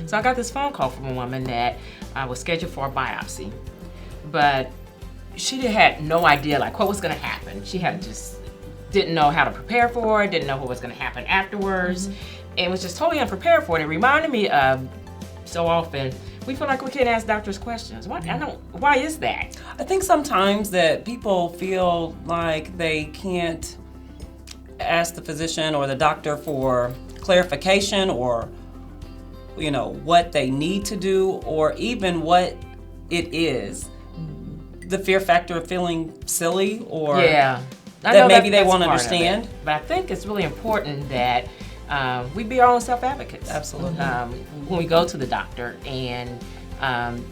So I got this phone call from a woman that was scheduled for a biopsy, but she had no idea like what was going to happen. She had just didn't know how to prepare for it, didn't know what was going to happen afterwards, and was just totally unprepared for it. It reminded me of so often we feel like we can't ask doctors questions. Why is that? I think sometimes that people feel like they can't ask the physician or the doctor for clarification or, what they need to do or even what it is. The fear factor of feeling silly or that maybe they won't understand. But I think it's really important that we be our own self-advocates. Absolutely. When we go to the doctor and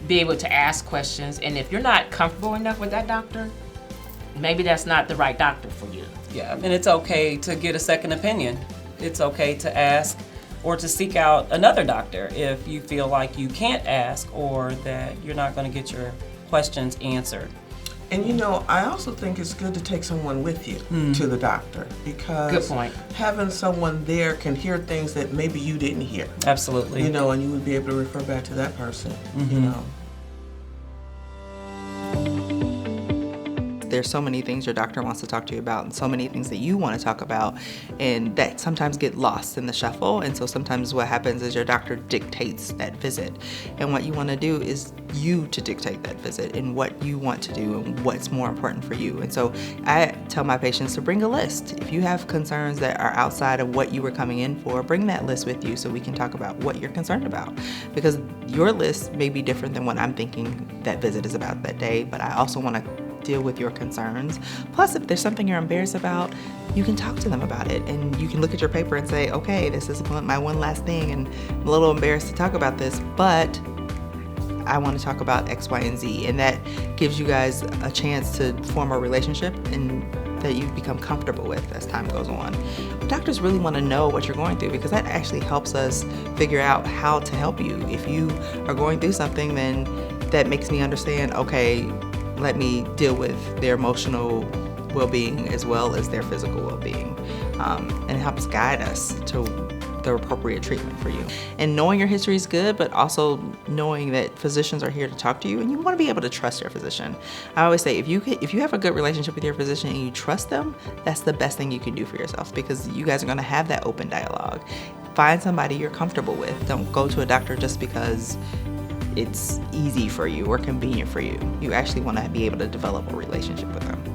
be able to ask questions. And if you're not comfortable enough with that doctor, maybe that's not the right doctor for you. Yeah, and it's okay to get a second opinion. It's okay to ask or to seek out another doctor if you feel like you can't ask or that you're not going to get your questions answered. And I also think it's good to take someone with you to the doctor because good point. Having someone there can hear things that maybe you didn't hear. Absolutely. And you would be able to refer back to that person, There's so many things your doctor wants to talk to you about and so many things that you want to talk about, and that sometimes get lost in the shuffle. And so sometimes what happens is your doctor dictates that visit, and what you want to do is you to dictate that visit and what you want to do and what's more important for you. And so I tell my patients to bring a list. If you have concerns that are outside of what you were coming in for, bring that list with you so we can talk about what you're concerned about, because your list may be different than what I'm thinking that visit is about that day, but I also want to deal with your concerns. Plus, if there's something you're embarrassed about, you can talk to them about it, and you can look at your paper and say, okay, this is my one last thing, and I'm a little embarrassed to talk about this, but I want to talk about X, Y, and Z. And that gives you guys a chance to form a relationship and that you become comfortable with as time goes on. Doctors really want to know what you're going through because that actually helps us figure out how to help you. If you are going through something, then that makes me understand, okay, let me deal with their emotional well-being as well as their physical well-being. And it helps guide us to the appropriate treatment for you. And knowing your history is good, but also knowing that physicians are here to talk to you, and you want to be able to trust your physician. I always say, if you have a good relationship with your physician and you trust them, that's the best thing you can do for yourself, because you guys are going to have that open dialogue. Find somebody you're comfortable with. Don't go to a doctor just because it's easy for you or convenient for you. You actually want to be able to develop a relationship with them.